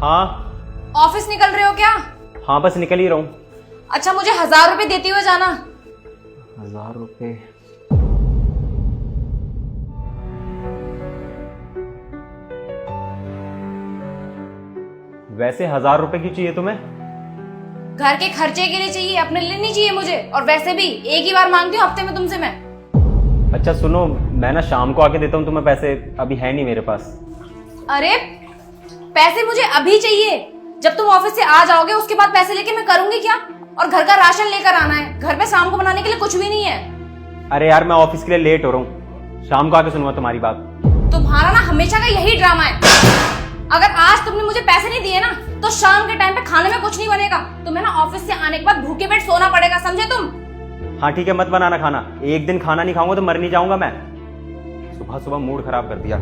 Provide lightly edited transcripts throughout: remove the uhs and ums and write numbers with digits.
हाँ। ऑफिस निकल रहे हो क्या? हाँ बस निकल ही रहा हूँ। अच्छा, मुझे 1000 रुपए देते हुए जाना। 1000 रुपये? वैसे 1000 रुपये क्यों चाहिए तुम्हें? घर के खर्चे के लिए चाहिए, अपने लिए नहीं चाहिए मुझे। और वैसे भी एक ही बार मांगती हूँ हफ्ते में तुमसे मैं। अच्छा सुनो, मैं ना शाम को आके देता हूँ तुम्हें पैसे, अभी है नहीं मेरे पास। अरे पैसे मुझे अभी चाहिए। जब तुम ऑफिस से आ जाओगे उसके बाद पैसे लेके मैं करूंगी क्या? और घर का राशन लेकर आना है, घर पे शाम को बनाने के लिए कुछ भी नहीं है। अरे यार मैं ऑफिस के लिए लेट हो रहा हूँ, शाम को आके सुनूंगा तुम्हारी बात। तुम्हारा ना हमेशा का यही ड्रामा है। अगर आज तुमने मुझे पैसे नहीं दिए ना तो शाम के टाइम पे खाने में कुछ नहीं बनेगा। तुम्हें ना ऑफिस से आने के बाद भूखे पेट सोना पड़ेगा, समझे तुम? हाँ ठीक है, मत बनाना खाना। एक दिन खाना नहीं खाऊंगा तो मर नहीं जाऊंगा मैं। सुबह सुबह मूड खराब कर दिया।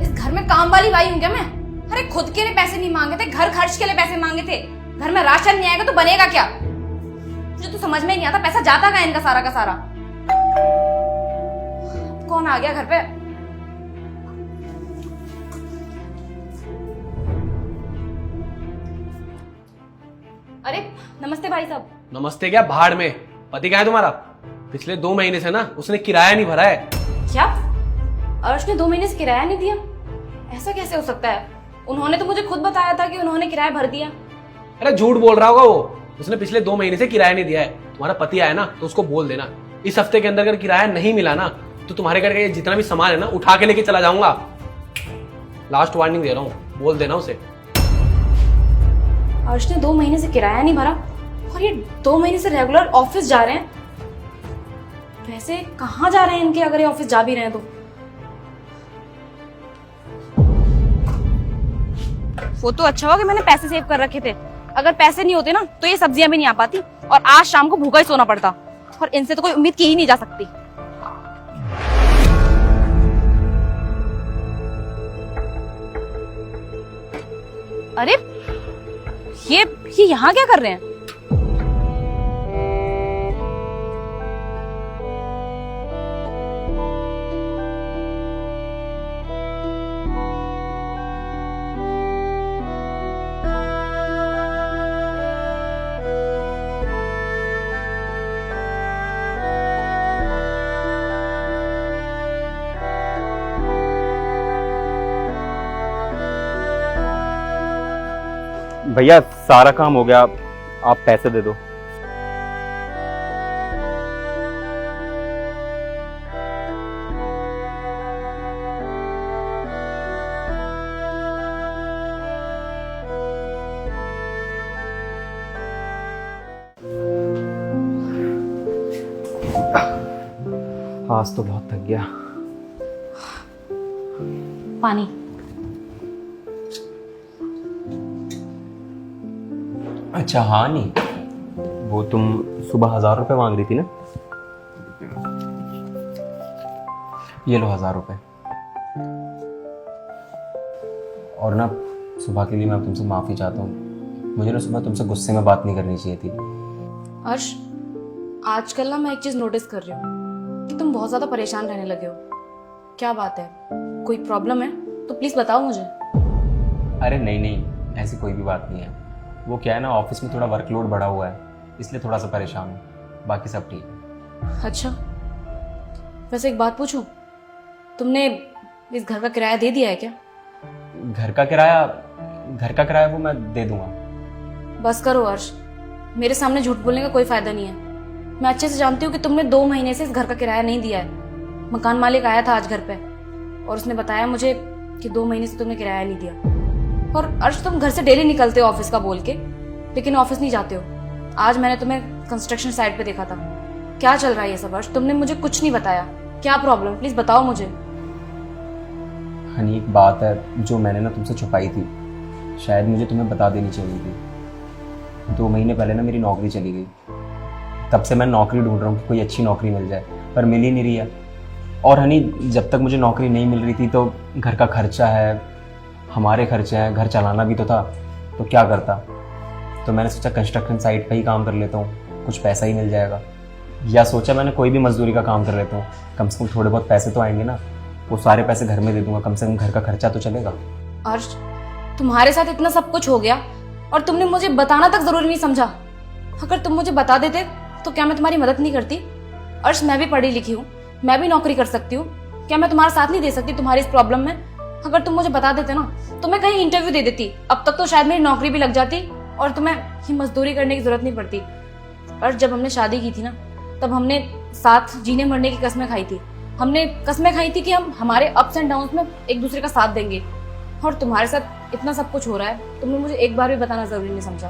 इस घर में काम वाली बाई हूँ क्या मैं? अरे खुद के लिए पैसे नहीं मांगे थे, घर खर्च के लिए पैसे मांगे थे। घर में राशन नहीं आएगा तो बनेगा क्या? मुझे तो समझ में नहीं आता पैसा जाता कहाँ इनका सारा का सारा। कौन आ गया घर पे? अरे नमस्ते भाई साहब। नमस्ते क्या भाड़ में, पति कहाँ है तुम्हारा? पिछले 2 महीने से ना उसने किराया नहीं भरा है। क्या अर्श ने 2 महीने से किराया नहीं दिया? ऐसा कैसे हो सकता है? उन्होंने तो मुझे खुद बताया था कि उन्होंने किराया भर दिया। अरे झूठ बोल रहा होगा वो, उसने पिछले 2 महीने से किराया नहीं दिया है। तुम्हारा पति आया ना तो उसको बोल देना इस हफ्ते के अंदर अगर किराया नहीं मिला ना तो तुम्हारे घर का जितना भी सामान है ना उठा के लेके चला जाऊंगा। लास्ट वार्निंग दे रहा हूँ, बोल देना उसे। अर्श ने 2 महीने से किराया नहीं भरा और ये 2 महीने से रेगुलर ऑफिस जा रहे हैं। पैसे कहाँ जा रहे हैं इनके, अगर ये ऑफिस जा भी रहे हैं तो? वो तो अच्छा हुआ कि मैंने पैसे सेव कर रखे थे। अगर पैसे नहीं होते ना तो ये सब्जियां भी नहीं आ पाती और आज शाम को भूखा ही सोना पड़ता। और इनसे तो कोई उम्मीद की ही नहीं जा सकती। अरे ये यहाँ क्या कर रहे हैं? भैया सारा काम हो गया, आप पैसे दे दो। आज तो बहुत थक गया। पानी। अच्छा हाँ, नहीं वो तुम सुबह 1000 रुपये मांग रही थी ना, ये लो 1000 रुपये। और ना सुबह के लिए मैं तुमसे माफ़ी चाहता हूँ, मुझे ना सुबह तुमसे गुस्से में बात नहीं करनी चाहिए थी। अर्श, आजकल ना मैं एक चीज नोटिस कर रही हूँ कि तुम बहुत ज्यादा परेशान रहने लगे हो। क्या बात है? कोई प्रॉब्लम है तो प्लीज बताओ मुझे। अरे नहीं नहीं, ऐसी कोई भी बात नहीं है। वो क्या है ना, ऑफिस में थोड़ा वर्कलोड बढ़ा हुआ है, इसलिए थोड़ा सा परेशान हूँ, बाकी सब ठीक है। अच्छा, वैसे एक बात पूछूं, तुमने इस घर का किराया दे दिया है क्या? घर का किराया वो मैं दे दूंगा। बस करो अर्श, मेरे सामने झूठ बोलने का कोई फायदा नहीं है। मैं अच्छे से जानती हूँ कि तुमने 2 महीने से इस घर का किराया नहीं दिया है। मकान मालिक आया था आज घर पे और उसने बताया मुझे कि 2 महीने से तुमने किराया नहीं दिया। और अर्श, तुम घर से डेली निकलते हो ऑफिस का बोल के, लेकिन ऑफिस नहीं जाते हो। आज मैंने तुम्हें कंस्ट्रक्शन साइट पे देखा था। क्या चल रहा है ये सब अर्श? तुमने मुझे कुछ नहीं बताया। क्या प्रॉब्लम, प्लीज बताओ मुझे। हनी एक बात है जो मैंने ना तुमसे छुपाई थी, शायद मुझे तुम्हें बता देनी चाहिए थी। 2 महीने पहले ना मेरी नौकरी चली गई, तब से मैं नौकरी ढूंढ रहा हूँ कि कोई अच्छी नौकरी मिल जाए, पर मिल ही नहीं रही है। और हनी जब तक मुझे नौकरी नहीं मिल रही थी तो घर का खर्चा है, हमारे खर्चे हैं, घर चलाना भी तो था, तो क्या करता। तो मैंने सोचा कंस्ट्रक्शन साइट पे ही काम कर लेता हूँ, कुछ पैसा ही मिल जाएगा। या सोचा मैंने कोई भी मजदूरी का काम कर लेता हूँ, कम से कम थोड़े बहुत पैसे तो आएंगे ना। वो सारे पैसे घर में दे दूंगा, कम से कम घर का खर्चा तो चलेगा। अर्श, तुम्हारे साथ इतना सब कुछ हो गया और तुमने मुझे बताना तक जरूरी नहीं समझा। अगर तुम मुझे बता देते तो क्या मैं तुम्हारी मदद नहीं करती? अर्श, मैं भी पढ़ी लिखी हूँ, मैं भी नौकरी कर सकती हूँ, क्या मैं तुम्हारा साथ नहीं दे सकती तुम्हारी इस प्रॉब्लम में? अगर तुम मुझे बता देते ना तो मैं कहीं इंटरव्यू दे देती, अब तक तो शायद मेरी नौकरी भी लग जाती और तुम्हें ये मजदूरी करने की जरूरत नहीं पड़ती। और जब हमने शादी की थी ना, तब हमने साथ जीने मरने की कस्में खाई थी। हमने कस्में खाई थी कि हम हमारे अप्स एंड डाउन्स में एक दूसरे का साथ देंगे। और तुम्हारे साथ इतना सब कुछ हो रहा है, तुमने मुझे एक बार भी बताना जरूरी नहीं समझा।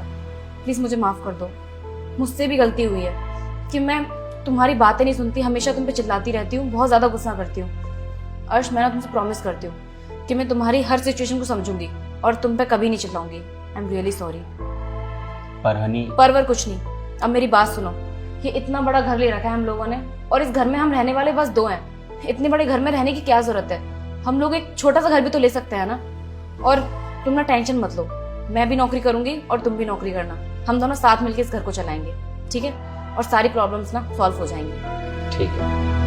प्लीज मुझे माफ कर दो, मुझसे भी गलती हुई है कि मैं तुम्हारी बातें नहीं सुनती, हमेशा तुम पे चिल्लाती रहती हूँ, बहुत ज्यादा गुस्सा करती हूँ। अर्श, मैं ना तुमसे प्रॉमिस करती हूँ कि मैं तुम्हारी हर सिचुएशन को समझूंगी और तुम पे कभी नहीं चिल्लाऊंगी। I am really sorry. पर हनी, परवर कुछ नहीं, अब मेरी बात सुनो। ये इतना बड़ा घर ले रखा है हम लोगों ने और इस घर में हम रहने वाले बस 2 हैं। इतने बड़े घर में रहने की क्या जरूरत है? हम लोग एक छोटा सा घर भी तो ले सकते हैं ना। और तुम ना टेंशन मत लो, मैं भी नौकरी करूंगी और तुम भी नौकरी करना, हम दोनों साथ मिलकर इस घर को चलाएंगे, ठीक है? और सारी प्रॉब्लम्स ना सॉल्व हो जाएंगी। ठीक है।